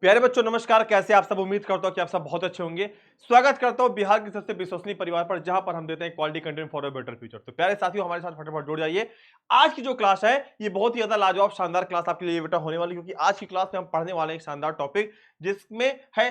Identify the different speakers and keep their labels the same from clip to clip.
Speaker 1: प्यारे बच्चों नमस्कार। कैसे आप सब? उम्मीद करता हूं कि आप सब बहुत अच्छे होंगे। स्वागत करता हूं बिहार के सबसे विश्वसनीय परिवार पर, जहां पर हम देते हैं quality content for a better future. तो प्यारे साथियों, हमारे साथ फटाफट जुड़ जाइए। आज की जो क्लास है ये बहुत ही ज्यादा लाजवाब शानदार क्लास आपके लिए बेटा होने वाली, क्योंकि आज की क्लास में हम पढ़ने वाले हैं एक शानदार टॉपिक जिसमें है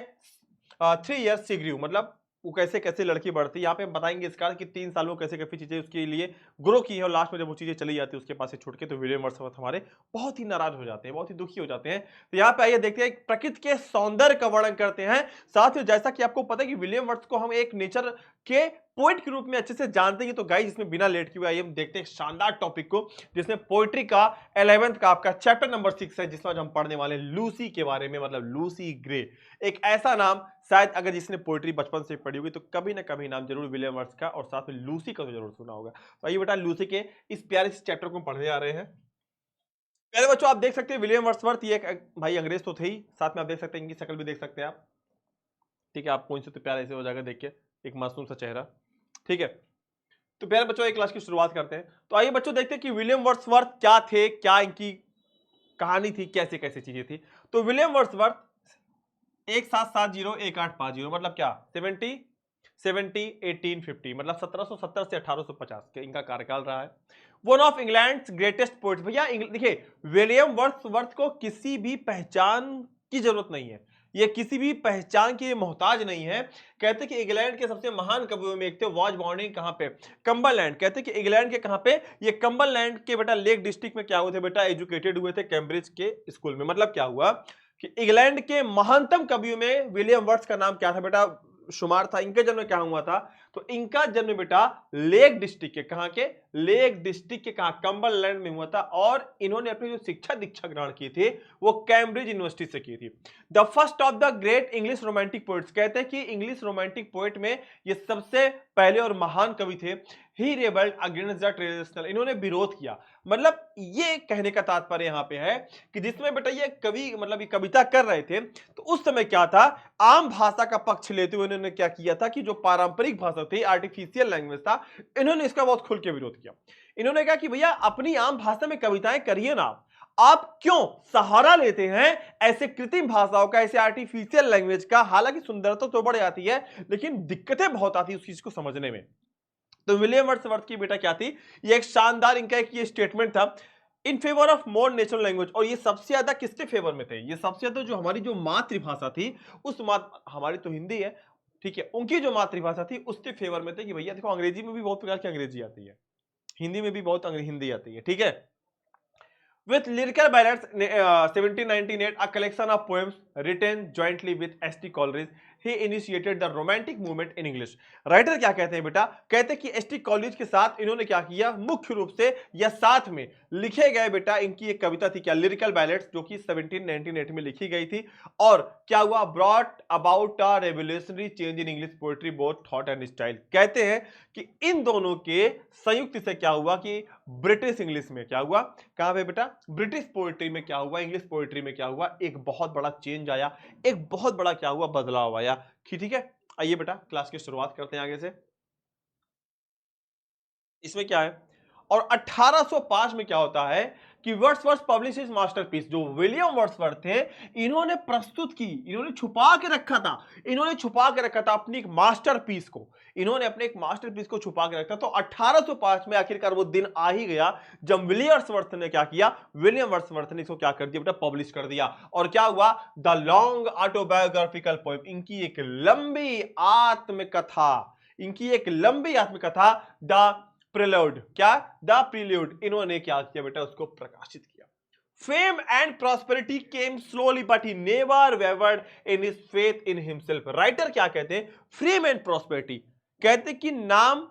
Speaker 1: 3 ईयर सिग्रीव, मतलब वो कैसे कैसे लड़की बढ़ती है। यहाँ पे हम बताएंगे इसका कि 3 साल में कैसे कैसी चीजें उसके लिए ग्रो की है, और लास्ट में जब वो चीजें चली जाती है उसके पास से छूट के, तो विलियम वर्ड्सवर्थ हमारे बहुत ही नाराज हो जाते हैं, बहुत ही दुखी हो जाते हैं। तो यहाँ पे आइए देखते हैं प्रकृति के सौंदर्य का वर्णन करते हैं। साथ ही जैसा कि आपको पता है कि विलियम वर्ड्स को हम एक नेचर के पोइट के रूप में अच्छे से जानते हैं, तो गाइस इसमें बिना लेट किए आइए हम देखते हैं शानदार टॉपिक को, जिसमें पोइट्री का 11th का आपका चैप्टर नंबर 6 है, जिसमें आज हम पढ़ने वाले हैं लूसी के बारे में, मतलब लूसी ग्रे। एक ऐसा नाम शायद अगर जिसने पोइट्री बचपन से पढ़ी होगी तो कभी ना कभी नाम जरूर विलियम वर्ड्स का और साथ में लूसी का तो जरूर सुना होगा। तो आइए बेटा लूसी के इस प्यारे से चैप्टर को पढ़ने आ रहे हैं। पहले बच्चों आप देख सकते हैं विलियम वर्ड्सवर्थ, ये एक भाई अंग्रेज तो थे ही, साथ में आप देख सकते हैं इनकी शक्ल भी देख सकते हैं आप। ठीक है, आपको इनसे तो प्यार ऐसे हो जाएगा देख के, एक मासूम सा चेहरा। ठीक है, तो प्यारे बच्चों एक क्लास की शुरुआत करते हैं। तो आइए बच्चों देखते हैं कि विलियम वर्ड्सवर्थ क्या थे, क्या इनकी कहानी थी, कैसे कैसे चीजें थी। तो विलियम वर्ड्सवर्थ 1770 1850, मतलब क्या 1850, मतलब 1770 से 1850 के इनका कार्यकाल रहा है। One of England greatest poets. भैया देखिए, विलियम वर्ड्सवर्थ को किसी भी पहचान की जरूरत नहीं है, ये किसी भी पहचान के मोहताज नहीं है। कहते कि इंग्लैंड के सबसे महान कवियों में एक थे, वॉज बॉर्न कहां पे, कम्बरलैंड। कहते कि इंग्लैंड के कहां पे, ये कम्बरलैंड के बेटा लेक डिस्ट्रिक्ट में क्या हुए थे बेटा, एजुकेटेड हुए थे कैम्ब्रिज के स्कूल में। मतलब क्या हुआ कि इंग्लैंड के महानतम कवियों में विलियम वर्ड्स का नाम क्या था बेटा, शुमार था। इनका जन्म क्या हुआ था, तो इनका जन्म बेटा लेक डिस्ट्रिक्ट के, कहां के, लेक डिस्ट्रिक्ट के कहा, कम्बरलैंड में हुआ था। और इन्होंने अपनी जो शिक्षा दीक्षा ग्रहण की थी वो कैम्ब्रिज यूनिवर्सिटी से की थी। The first of the great English romantic poets. कहते हैं कि इंग्लिश रोमांटिक पोइट में ये सबसे पहले और महान कवि थे। ही रेबल्ड अगेंस्ट द ट्रेडिशनल, इन्होंने विरोध किया। मतलब ये कहने का तात्पर्य यहां पे है कि जिसमें बेटा ये कवि, मतलब ये कविता कर रहे थे, तो उस समय क्या था, आम भाषा का पक्ष लेते हुए इन्होंने क्या किया था कि जो पारंपरिक भाषा थी, आर्टिफिशियल लैंग्वेज था, इन्होंने इसका बहुत खुल के विरोध किया। इन्होंने कहा कि भैया अपनी आम भाषा में कविताएं करिए ना, आप क्यों सहारा लेते हैं ऐसे कृत्रिम भाषाओं का, ऐसे आर्टिफिशियल लैंग्वेज का। हालांकि सुंदरता तो बढ़ जाती है, लेकिन दिक्कतें बहुत आती है उस चीज को समझने में। तो विलियम वर्ड्सवर्थ की बेटा क्या थी, ये एक शानदार इनका एक ये स्टेटमेंट था in favour of more natural language. और ये सबसे ज्यादा किसके फेवर में थे, ये सबसे ज्यादा जो हमारी जो मातृभाषा थी, उस हमारी तो हिंदी है, ठीक है, उनकी जो मातृभाषा थी उसके फेवर में थे कि भैया देखो अंग्रेजी में भी बहुत प्रकार की अंग्रेजी आती है, हिंदी में भी बहुत हिंदी आती है। ठीक है, with lyrical ballads, 1798, a collection of poems written jointly with S.T. Coleridge, he initiated the romantic movement in English. Writer क्या कहते हैं बेटा, कहते हैं कि एसटी कॉलेज के साथ इन्होंने क्या किया, मुख्य रूप से या साथ में लिखे गए बेटा इनकी एक कविता थी क्या, लिरिकल बैलेट्स, जो कि 1798 में लिखी गई थी। और क्या हुआ, brought about a revolutionary change in English poetry both thought and style. कहते हैं कि इन दोनों के संयुक्त से क्या हुआ कि ब्रिटिश इंग्लिश में क्या हुआ, कहां पे बेटा, ब्रिटिश पोएट्री में क्या हुआ, इंग्लिश पोएट्री में क्या हुआ, एक बहुत बड़ा चेंज आया, एक बहुत बड़ा क्या हुआ, बदलाव आया। ठीक है, आइए बेटा क्लास की शुरुआत करते हैं आगे से। इसमें क्या है, और 1805 में क्या होता है कि वर्ड्सवर्थ पब्लिश हिज मास्टरपीस। जो विलियम वर्ड्सवर्थ थे, इन्होंने प्रस्तुत की, इन्होंने छुपा के रखा था, इन्होंने छुपा के रखा था अपनी एक मास्टरपीस को, इन्होंने अपने एक मास्टरपीस को छुपा के रखा। तो 1805 में आखिरकार वो दिन आ ही गया जब विलियम वर्ड्सवर्थ ने क्या किया, विलियम वर्ड्सवर्थ ने इसको क्या कर दिया बेटा, पब्लिश कर दिया। और क्या हुआ, द लॉन्ग ऑटोबायोग्राफिकल पोएम, इनकी एक लंबी आत्मकथा, इनकी एक लंबी आत्मकथा द प्रिल्यूड, क्या, द प्रिल्यूड, इन्होंने क्या किया बेटा, उसको प्रकाशित किया। Fame and prosperity came slowly but he never wayward in his faith in himself. Writer क्या कहते हैं, फेम एंड प्रॉस्पेरिटी, कहते कि नाम,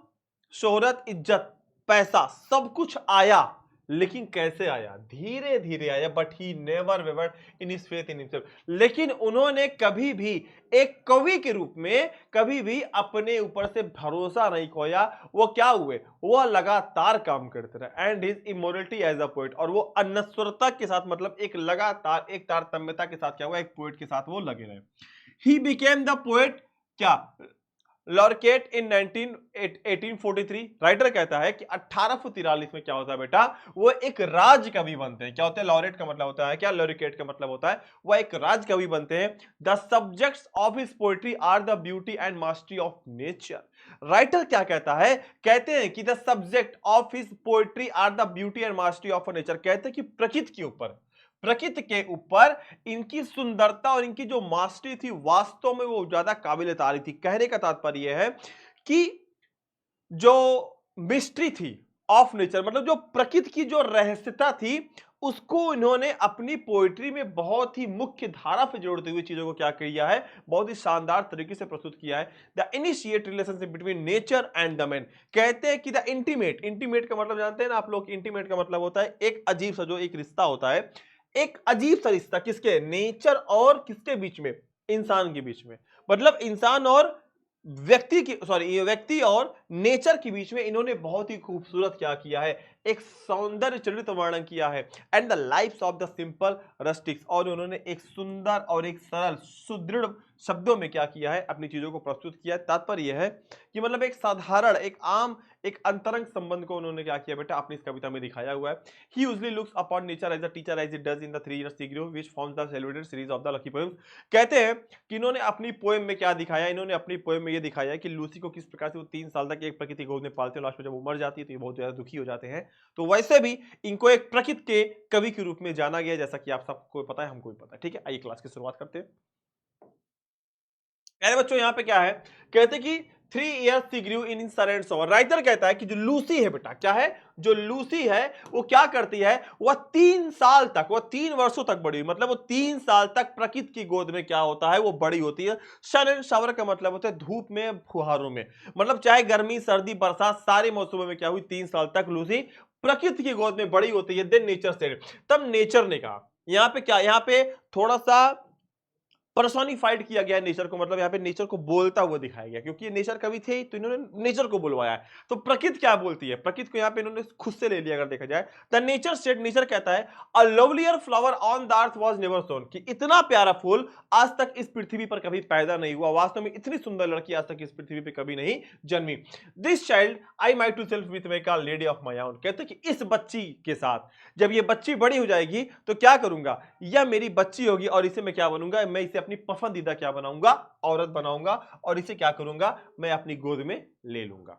Speaker 1: शोहरत, इज्जत, पैसा सब कुछ आया, लेकिन कैसे आया, धीरे धीरे आया। But he never wayward in his faith in himself, लेकिन उन्होंने कभी भी एक कवि के रूप में कभी भी अपने ऊपर से भरोसा नहीं खोया। वो क्या हुए, वो लगातार काम करते रहे। And his immorality as a poet, और वो अनश्वरता के साथ, मतलब एक लगातार एक तारतम्यता के साथ क्या हुआ, एक पोएट के साथ वो लगे रहे। ही बिकेम द पोएट, क्या, लॉर्केट इन 1843। राइटर कहता है कि 1843 में क्या होता है बेटा, वो एक राज कवि बनते हैं। क्या होते हैं? लॉरेट का मतलब होता है क्या? लॉरिकेट का मतलब होता है वह एक राज कवि बनते हैं। The subjects of his poetry are the beauty and mastery of nature. Writer क्या कहता है? कहते हैं कि the subject of his poetry are the beauty and mastery of nature. कहते हैं कि प्रकृति के ऊपर, प्रकृति के ऊपर इनकी सुंदरता और इनकी जो मास्टरी थी वास्तव में वो ज्यादा काबिल तारीफ थी। कहने का तात्पर्य यह है कि जो मिस्ट्री थी ऑफ नेचर, मतलब जो प्रकृति की जो रहस्यता थी, उसको इन्होंने अपनी पोएट्री में बहुत ही मुख्य धारा पे जोड़ते हुए चीजों को क्या किया है, बहुत ही शानदार तरीके से प्रस्तुत किया है। The initiate relationship between nature and the man. कहते हैं कि द इंटीमेट, इंटीमेट का मतलब जानते हैं ना आप लोग? इंटीमेट का मतलब होता है एक अजीब सा जो एक रिश्ता होता है, एक अजीब सा रिश्ता किसके? नेचर और किसके बीच में? इंसान के बीच में। मतलब इंसान और व्यक्ति की, सॉरी, व्यक्ति और नेचर के बीच में इन्होंने बहुत ही खूबसूरत क्या किया है, एक सौंदर्य चरित्र वर्णन किया है। And the life's of the simple rustics, और उन्होंने एक सुंदर और एक सरल सुदृढ़ शब्दों में क्या किया है, अपनी चीजों को प्रस्तुत किया है। तात्पर्य यह है कि मतलब एक साधारण, एक आम, एक अंतरंग संबंध को उन्होंने क्या किया बेटा, अपनी इस कविता में दिखाया हुआ है। He usually looks upon nature as a teacher as it does in the Three Years Tigrew, which forms the celebrated series of the Lucky Poems। कहते हैं कि इन्होंने अपनी पोएम में क्या दिखाया, इन्होंने अपनी पोएम में ये दिखाया है कि लूसी को किस प्रकार से वो 3 साल तक एक प्रकृति गोद में पालते हैं, लास्ट में जब वो मर जाती है तो ये बहुत ज्यादा दुखी हो जाते हैं। तो वैसे भी इनको एक प्रकृति के कवि के रूप में जाना गया, जैसा कि आप सबको पता है, हमको भी पता है। ठीक है, आइए क्लास की शुरुआत करते हैं। प्यारे बच्चों, यहां पे क्या है, कहते कि 3 years she grew in silent summer। Writer कहता है कि जो लूसी है बेटा, क्या है, जो लूसी है वो क्या करती है, वह 3 साल तक, वह 3 वर्षों तक बड़ी हुई, मतलब वो 3 साल तक प्रकृति की गोद में क्या होता है, वो बड़ी होती है। सन एंड शावर का मतलब होता है धूप में, फुहारों में, मतलब चाहे गर्मी, सर्दी, बरसात, सारे मौसमों में क्या हुई, 3 साल तक लूसी प्रकृति की गोद में बड़ी होती है। देन नेचर से, तब नेचर ने कहा, यहां पे क्या, यहां पे थोड़ा सा पर्सोनिफाइड किया गया है नेचर को, मतलब यहाँ पे नेचर को बोलता हुआ दिखाया गया, क्योंकि ये नेचर कवि थे तो इन्होंने नेचर को बुलवाया है। तो प्रकृति क्या बोलती है, प्रकृति को यहाँ पे इन्होंने खुद से ले लिया अगर देखा जाए। द नेचर सेड, नेचर कहता है, a lovelier flower on the earth was never sown, कि इतना प्यारा फूल आज तक इस पृथ्वी पर कभी पैदा नहीं हुआ, वास्तव में इतनी सुंदर लड़की आज तक इस पृथ्वी पर कभी नहीं जन्मी। This child I might to self with make a lady of my own. कहते कि इस बच्ची के साथ, जब ये बच्ची बड़ी हो जाएगी तो क्या करूंगा, यह मेरी बच्ची होगी और इसे मैं क्या बनूंगा, मैं इसे अपनी पसंदीदा क्या बनाऊंगा, औरत बनाऊंगा, और इसे क्या करूंगा, मैं अपनी गोद में ले लूंगा।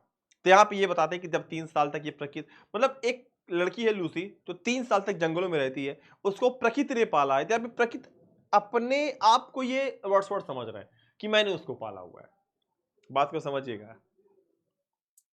Speaker 1: तो यहां पे ये बताते हैं कि जब 3 साल तक ये प्रकृति, मतलब एक लड़की है लूसी तो 3 साल तक जंगलों में रहती है, उसको प्रकृति ने पाला है। तो यहाँ पे प्रकृति अपने आप को ये वर्ड्स समझ रहा है कि मैंने उसको पाला हुआ है। बात को समझिएगा,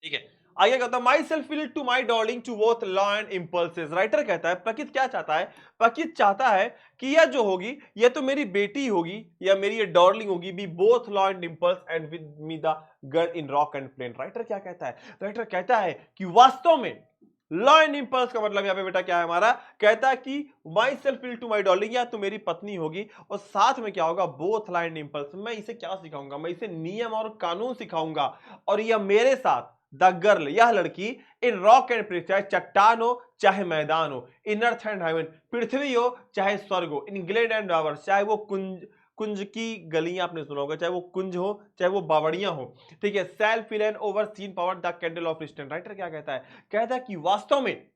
Speaker 1: ठीक है। आगे कहता है, myself will to my darling to both law and impulses. Writer कहता है प्रकृति क्या चाहता है, प्रकृति चाहता है कि यह जो होगी, यह तो मेरी बेटी होगी या मेरी ये डार्लिंग होगी, be both law and impulse and with me the girl in rock and plain. Writer क्या कहता है, राइटर कहता है कि वास्तव में लॉ एंड इम्पल्स का मतलब यहाँ पे बेटा क्या है हमारा, कहता है कि myself will to my darling, या तो मेरी पत्नी होगी, और साथ में क्या होगा, बोथ लॉ एंड इम्पल्स, मैं इसे क्या सिखाऊंगा, मैं इसे नियम और कानून सिखाऊंगा, और यह मेरे साथ द गर्ल, यह लड़की, इन रॉक एंड प्लेन, चाहे चट्टान हो चाहे मैदान हो, इन अर्थ एंड हेवन, पृथ्वी हो चाहे स्वर्ग हो, इन ग्लेड एंड रावर्स, चाहे वो कुंज, कुंज की गलियां आपने सुना होगा, चाहे वो कुंज हो चाहे वो बावड़ियां हो, ठीक है, shall feel and over seen power the candle of stand. Writer क्या कहता है, कहता है कि वास्तव में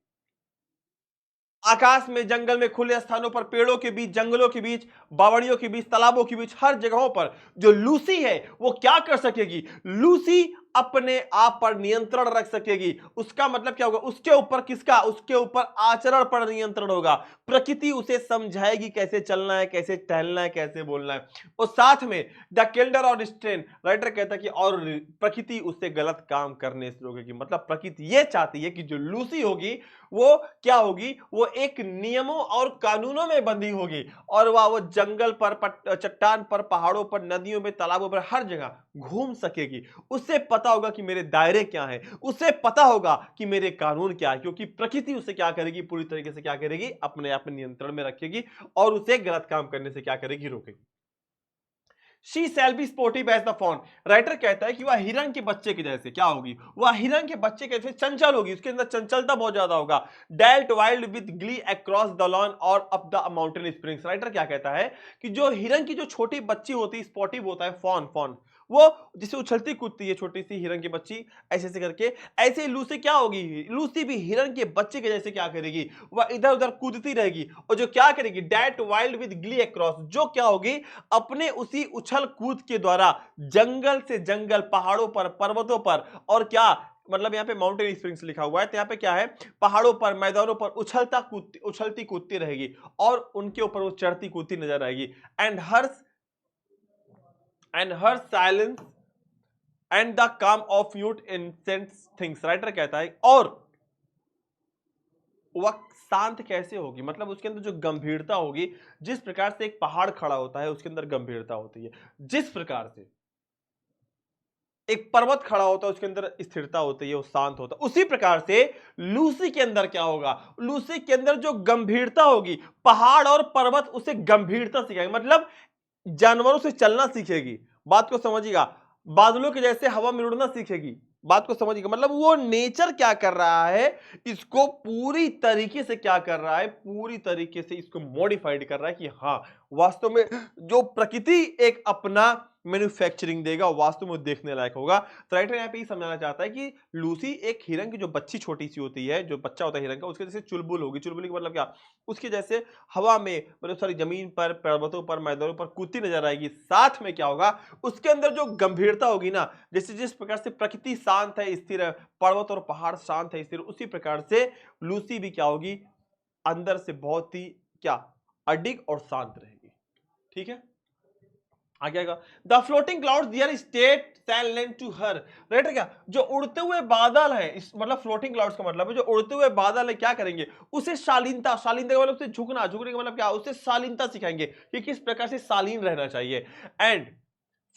Speaker 1: आकाश में, जंगल में, खुले स्थानों पर, पेड़ों के बीच, जंगलों के बीच, बावड़ियों के बीच, तालाबों के बीच, हर जगहों पर जो लूसी है वो क्या कर सकेगी, लूसी अपने आप पर नियंत्रण रख सकेगी। उसका मतलब क्या होगा, उसके ऊपर किसका, उसके ऊपर आचरण पर नियंत्रण होगा। प्रकृति उसे समझाएगी कैसे चलना है, कैसे टहलना है, कैसे बोलना है, और साथ में द केल्डर और स्ट्रेन, राइटर कहता है कि और प्रकृति उससे गलत काम करने से रोकेगी। मतलब प्रकृति ये चाहती है कि जो लूसी होगी वो क्या होगी, वो एक नियमों और कानूनों में बंधी होगी, और वह वो जंगल पर, चट्टान पर, पहाड़ों पर, नदियों में, तालाबों पर, हर जगह घूम सकेगी। उसे पता होगा कि मेरे दायरे क्या हैं, उसे पता होगा कि मेरे कानून क्या है, क्योंकि प्रकृति उसे क्या करेगी, पूरी तरीके से क्या करेगी, अपने आप नियंत्रण में रखेगी, और उसे गलत काम करने से क्या करेगी, रोकेगी। She shall be sportive as the fawn। Writer कहता है कि वह हिरन के बच्चे के जैसे क्या होगी, वह हिरन के बच्चे के जैसे चंचल होगी, उसके अंदर चंचलता बहुत ज्यादा होगा। Dealt wild with glee across the lawn और up the mountain springs. Writer क्या कहता है कि जो हिरन की जो छोटी बच्ची होती है, स्पॉटिव होता है, फॉन, फॉन, वो जिसे उछलती कूदती है छोटी सी हिरन की बच्ची, ऐसे ऐसे करके, ऐसे ही लूसी क्या होगी, लूसी भी हिरन के बच्चे के जैसे क्या करेगी, वह इधर उधर कूदती रहेगी और जो क्या करेगी, that wild with glee across, जो क्या होगी, अपने उसी उछल कूद के द्वारा जंगल से जंगल, पहाड़ों पर, पर्वतों पर, और क्या मतलब यहाँ पे माउंटेन स्प्रिंग्स लिखा हुआ है, तो यहाँ पे क्या है, पहाड़ों पर, मैदानों पर उछलती कूदती रहेगी और उनके ऊपर वो चढ़ती कूदती नजर आएगी। And her silence and the calm of mute insensate things, writer कहता है, और वह शांत कैसे होगी, मतलब उसके अंदर जो गंभीरता होगी, जिस प्रकार से एक पहाड़ खड़ा होता है उसके अंदर गंभीरता होती है, जिस प्रकार से एक पर्वत खड़ा होता है उसके अंदर स्थिरता होती है, वो शांत होता है, उसी प्रकार से लूसी के अंदर क्या होगा, लूसी के अंदर जो गंभीरता होगी, पहाड़ और पर्वत उसे गंभीरता सिखाएंगे, मतलब जानवरों से चलना सीखेगी, बात को समझिएगा, बादलों के जैसे हवा में उड़ना सीखेगी, बात को समझिएगा, मतलब वो नेचर क्या कर रहा है, इसको पूरी तरीके से क्या कर रहा है, पूरी तरीके से इसको मॉडिफाइड कर रहा है कि हाँ वास्तव में जो प्रकृति एक अपना मैन्युफैक्चरिंग देगा वास्तव में देखने लायक होगा। तो राइटर यहाँ पे ये समझाना चाहता है कि लूसी एक हिरन की जो बच्ची छोटी सी होती है, जो बच्चा होता है हिरन का, उसके जैसे चुलबुल होगी, चुलबुल का मतलब क्या, उसके जैसे हवा में, मतलब सारी जमीन पर, पर्वतों पर, मैदानों पर कूदती नजर आएगी, साथ में क्या होगा, उसके अंदर जो गंभीरता होगी ना, जैसे जिस प्रकार से प्रकृति शांत है, स्थिर है, पर्वत और पहाड़ शांत है, स्थिर, उसी प्रकार से लूसी भी क्या होगी, अंदर से बहुत ही क्या, अडिग और शांत रहेगी। ठीक है, आगे आएगा, the floating clouds their state shall lend to her, right, क्या जो उड़ते हुए बादल है, इस मतलब फ्लोटिंग क्लाउड्स का मतलब है जो उड़ते हुए बादल है, क्या करेंगे, उसे शालीनता, शालीनता का मतलब उसे झुकना, झुकने का मतलब क्या, उसे शालीनता सिखाएंगे कि किस प्रकार से शालीन रहना चाहिए। And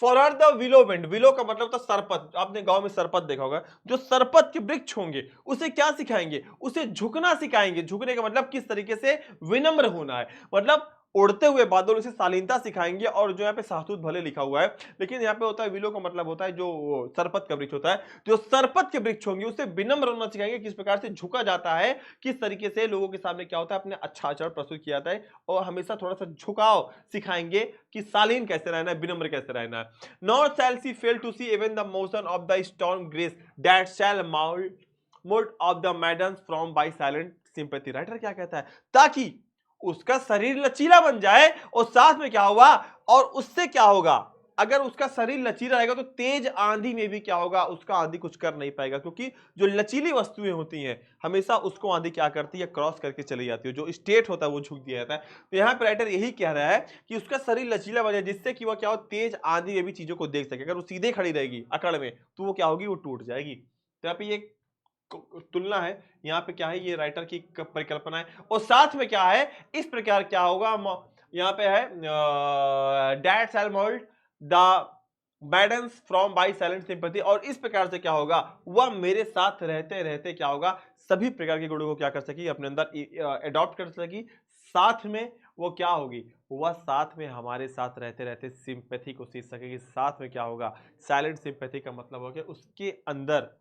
Speaker 1: for the willow wind, willow का मतलब था सरपत, आपने गांव में सरपत देखा होगा, जो सरपत के वृक्ष होंगे उसे क्या सिखाएंगे, उसे झुकना सिखाएंगे, झुकने का मतलब किस तरीके से विनम्र होना है, मतलब उड़ते हुए बादल उसे शालीनता सिखाएंगे। और जो यहाँ पे साहतूत भले लिखा हुआ है, लेकिन यहाँ पे होता है विलो का मतलब होता है जो सरपत का वृक्ष होता है, जो सरपत के वृक्ष होंगे उसे विनम्र होना सिखाएंगे, किस प्रकार से झुका जाता है, किस तरीके से लोगों के सामने क्या होता है, अपने अच्छा आचरण प्रस्तुत किया जाता है, और हमेशा थोड़ा सा झुकाव सिखाएंगे कि शालीन कैसे रहना है, विनम्र कैसे रहना है। Nor shall she fail to see even the motion of the storm grace that shall mold of the maidens from by silent sympathy। Writer क्या कहता है, ताकि उसका शरीर लचीला बन जाए, और साथ में क्या होगा, और उससे क्या होगा, अगर उसका शरीर लचीला रहेगा तो तेज आंधी में भी क्या होगा, उसका आंधी कुछ कर नहीं पाएगा, क्योंकि जो लचीली वस्तुएं होती हैं हमेशा उसको आंधी क्या करती है, क्रॉस करके चली जाती है, जो स्टेट होता है वो झुक दिया जाता है। तो यहाँ पर राइटर यही कह रहा है कि उसका शरीर लचीला बन जाए, जिससे कि वह क्या हो, तेज आंधी में भी चीजों को देख सके, अगर वो सीधे खड़ी रहेगी अकड़ में तो वो क्या होगी, वो टूट जाएगी। तो यहाँ पे ये तुलना है, यहाँ पे क्या है, ये राइटर की परिकल्पना है, और साथ में क्या है, इस प्रकार क्या होगा, यहाँ पे है that shall mould the maiden's from by silent sympathy, और इस प्रकार से क्या होगा, वह मेरे साथ रहते रहते क्या होगा, सभी प्रकार के गुणों को क्या कर सकेगी, अपने अंदर अडॉप्ट कर सकेगी, साथ में वो क्या होगी, वह साथ में हमारे साथ रहते रहते सिंपैथी को सीख सकेगी। साथ में क्या होगा, साइलेंट सिंपैथी का मतलब हो गया उसके अंदर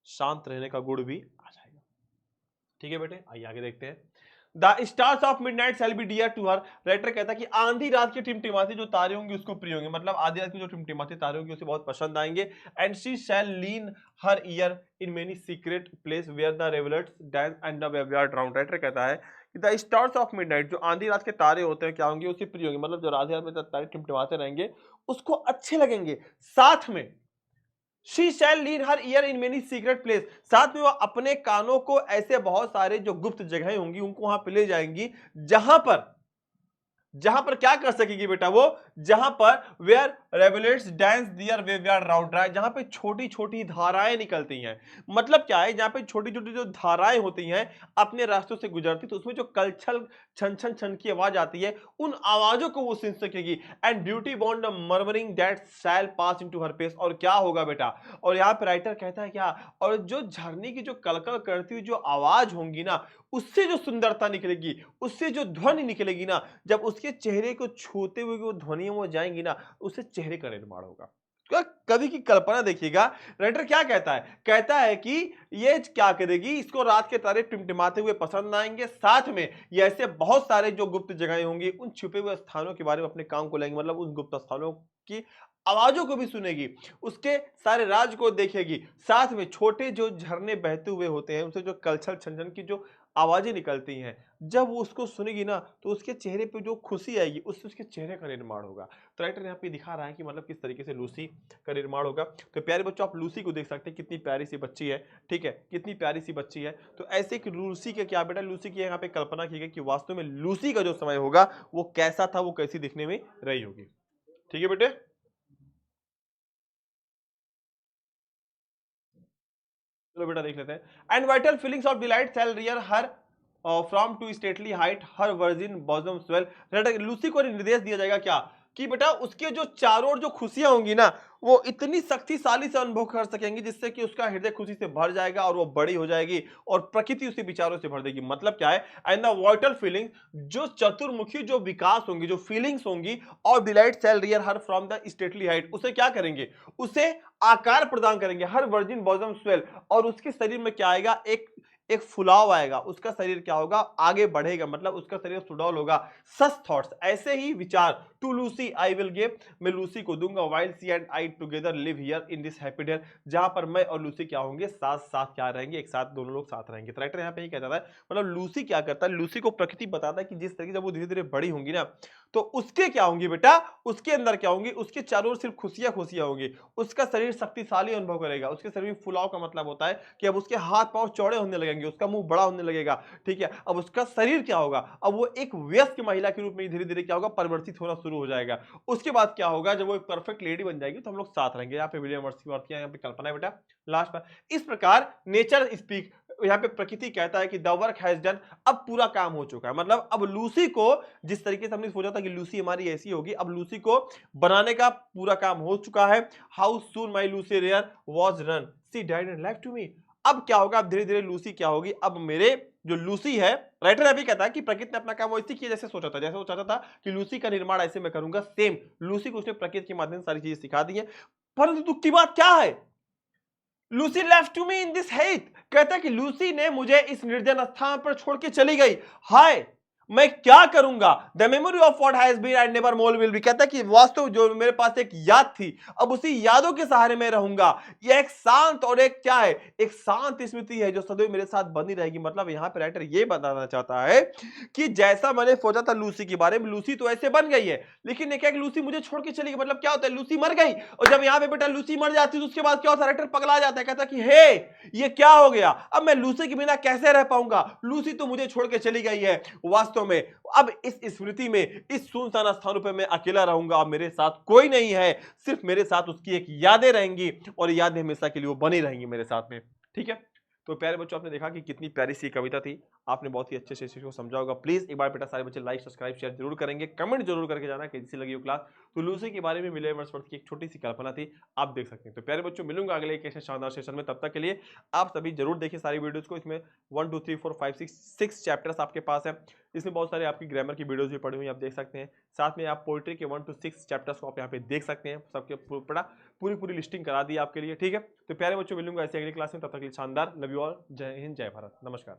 Speaker 1: शांत रहने का गुण भी आ जाएगा। ठीक है बेटे, आइए आगे देखते हैं। The stars of midnight shall be dear to her, writer कहता है कि आंधी रात की टिमटिमाती जो तारे होंगे उसको प्रिय होंगे, मतलब आधी रात की जो टिमटिमाती तारे होंगे उसे बहुत पसंद आएंगे। And she shall lean her ear in many secret place where the revellers dance and the wayward round, writer कहता है कि द स्टार्स ऑफ मिडनाइट जो आंधी रात के तारे होते हैं क्या होंगे, उसे प्रिय होंगे, मतलब जो आधी रात में तारे टिमटिमाते रहेंगे उसको अच्छे लगेंगे। साथ में She shall lead her ear in many secret place, साथ में वो अपने कानों को ऐसे बहुत सारे जो गुप्त जगहें होंगी उनको वहां पे ले जाएंगी, जहां पर क्या कर सकेगी बेटा, वो जहां पर वेयर रेवलेट्स डांस दियर वेवयार्ड राउंड, जहां पे छोटी छोटी धाराएं निकलती हैं, मतलब क्या है, जहां पे छोटी छोटी जो धाराएं होती हैं अपने रास्तों से गुजरती, तो उसमें जो कलछल छन छन छन की आवाज आती है, उन आवाजों को वो सुन सकेगी। And beauty bond murmuring that shell pass into her face, और क्या होगा बेटा, और यहाँ पे राइटर कहता है क्या, और जो झरने की जो कलकल करती हुई जो आवाज होंगी ना, उससे जो सुंदरता निकलेगी, उससे जो ध्वनि निकलेगी ना, जब उसके चेहरे को छूते हुए वो ध्वनियां वो जाएंगी ना, उससे चेहरे का निर्माण होगा। कवि की कल्पना देखिएगा। राइटर क्या कहता है, कहता है कि ये क्या करेगी, इसको रात के तारे टिमटिमाते हुए पसंद आएंगे, साथ में ये ऐसे बहुत सारे जो गुप्त जगहें होंगी उन छुपे हुए स्थानों के बारे में अपने काम को लेंगे, मतलब उन गुप्त स्थानों की आवाजों को भी सुनेगी, उसके सारे राज को देखेगी, साथ में छोटे जो झरने बहते हुए होते हैं उनसे जो कलछल छनछन की जो आवाजें निकलती हैं, जब वो उसको सुनेगी ना तो उसके चेहरे पे जो खुशी आएगी उससे उसके चेहरे का निर्माण होगा। तो राइटर यहाँ पे दिखा रहा है कि मतलब किस तरीके से लूसी का निर्माण होगा। तो प्यारे बच्चों, आप लूसी को देख सकते हैं, कितनी प्यारी सी बच्ची है, ठीक है, कितनी प्यारी सी बच्ची है। तो ऐसे कि लूसी के क्या बेटा, लूसी की यहाँ पे कल्पना की गई कि वास्तव में लूसी का जो समय होगा वो कैसा था, वो कैसी दिखने में रही होगी। ठीक है बेटे, चलो बेटा देख लेते हैं। And vital feelings of delight shall rear her from to stately height her virgin bosom swell. Lucy को निर्देश दिया जाएगा क्या, कि बेटा उसके जो चारों ओर जो खुशियां होंगी ना वो इतनी शक्तिशाली से अनुभव कर सकेंगी जिससे कि उसका हृदय खुशी से भर जाएगा और वो बड़ी हो जाएगी और प्रकृति उसे विचारों से भर देगी। मतलब क्या है, एंड द वाइटल फीलिंग, जो चतुर्मुखी जो विकास होंगी, जो फीलिंग्स होंगी और delight shall rear her from the stately height, उसे क्या करेंगे, उसे आकार प्रदान करेंगे, हर वर्जिन बॉजम स्वेल, और उसके शरीर में क्या आएगा, एक एक फुलाव आएगा, उसका शरीर क्या होगा, आगे बढ़ेगा, मतलब उसका शरीर सुडौल होगा। सच थॉट्स, ऐसे ही विचार, to Lucy I will give, मैं लूसी को दूंगा, while she and I together live here in this happy day, जहां पर मैं और लूसी क्या होंगे, साथ साथ क्या रहेंगे, एक साथ दोनों लोग साथ रहेंगे। तो राइटर यहाँ पे ही कहता है, मतलब लूसी क्या करता है, लूसी को प्रकृति बताता है कि जिस तरीके से वो धीरे धीरे बड़ी होंगी ना तो उसके क्या होंगी बेटा, उसके अंदर क्या होंगी, उसके चारों ओर सिर्फ खुशियां खुशियां होंगी, उसका शरीर शक्तिशाली अनुभव करेगा, उसके शरीर में फुलाव का मतलब होता है कि अब उसके हाथ पांव चौड़े होने लगेंगे, उसका मुंह बड़ा होने लगेगा, ठीक है, अब उसका शरीर क्या होगा, अब वो एक वयस्क महिला के रूप में धीरे धीरे क्या होगा, परिवर्तित होना शुरू हो जाएगा। उसके बाद क्या होगा, जब वो एक परफेक्ट लेडी बन जाएगी तो हम लोग साथ रहेंगे। यहाँ पे विलियम वर्ड्सवर्थ की यहाँ पे कल्पना है बेटा लास्ट पर। इस प्रकार नेचर स्पीक, यहाँ पे प्रकृति कहता है कि द वर्क हैज डन, अब पूरा काम हो चुका है, मतलब अब लूसी को जिस तरीके से हमने सोचा था कि लूसी हमारी ऐसी होगी, अब लूसी को बनाने का पूरा काम हो चुका है। How soon my Lucy rare was run she died and left to me. अब क्या होगा, अब धीरे धीरे लूसी क्या होगी, अब मेरे जो लूसी है, राइटर अभी कहता है कि प्रकृति ने अपना काम वैसे किया जैसे सोचा था, जैसे वो चाहता था कि लूसी का निर्माण ऐसे मैं करूंगा, सेम लूसी को उसने प्रकृति के माध्यम से सारी चीजें सिखा दी है। परंतु दुख की बात क्या है, Lucy left to me in this hate, कहता है कि लूसी ने मुझे इस निर्जन स्थान पर छोड़ के चली गई। हाय, मैं क्या करूंगा, the memory of what has been and never more will be, कहता है कि वास्तव जो मेरे पास एक याद थी अब उसी यादों के सहारे में रहूंगा। यह एक शांत और एक क्या है, एक शांत स्मृति है जो सदैव मेरे साथ बनी रहेगी। मतलब यहां पे राइटर ये बताना चाहता है कि जैसा मैंने सोचा था लूसी के बारे में, लूसी तो ऐसे बन गई है, लेकिन एक एक लूसी मुझे छोड़ के चली गई, मतलब क्या होता है, लूसी मर गई, और जब यहाँ पे बेटा लूसी मर जाती है तो उसके बाद क्या होता है, राइटर पगला जाता है, कहता कि हे ये क्या हो गया, अब मैं लूसी के बिना कैसे रह पाऊंगा, लूसी तो मुझे छोड़ के चली गई है, वास्तव में अब इस स्मृति में इस सुनसान स्थानों पर मैं अकेला रहूंगा, अब मेरे साथ कोई नहीं है, सिर्फ मेरे साथ उसकी एक यादें रहेंगी और यादें हमेशा के लिए वो बनी रहेंगी मेरे साथ में। ठीक है, तो प्यारे बच्चों, आपने देखा कि कितनी प्यारी सी कविता थी, आपने बहुत ही अच्छे से इसको समझा होगा। प्लीज एक बार बेटा सारे बच्चे लाइक सब्सक्राइब शेयर जरूर करेंगे, कमेंट जरूर करके जाना कैसी लगी वो क्लास। तो लूसी के बारे में विलियम वर्ड्सवर्थ की एक छोटी सी कल्पना थी, आप देख सकते हैं। तो प्यारे बच्चों, मिलूंगा अगले एक ऐसे शानदार सेशन में, तब तक के लिए आप सभी जरूर देखिए सारी वीडियोस को। इसमें 1 2 3 4 5 6 चैप्टर्स आपके पास है, इसमें बहुत सारे आपकी ग्रामर की वीडियोस भी पड़ी हुई आप देख सकते हैं, साथ में आप पोइट्री के 1 to 6 चैप्टर्स को आप यहाँ पे देख सकते हैं, सबके पूरी पूरी लिस्टिंग करा दी आपके लिए। ठीक है, तो प्यारे बच्चों, मिलूंगा ऐसे अगली क्लास में, तब तक के लिए शानदार, लव यू ऑल, जय हिंद जय भारत, नमस्कार।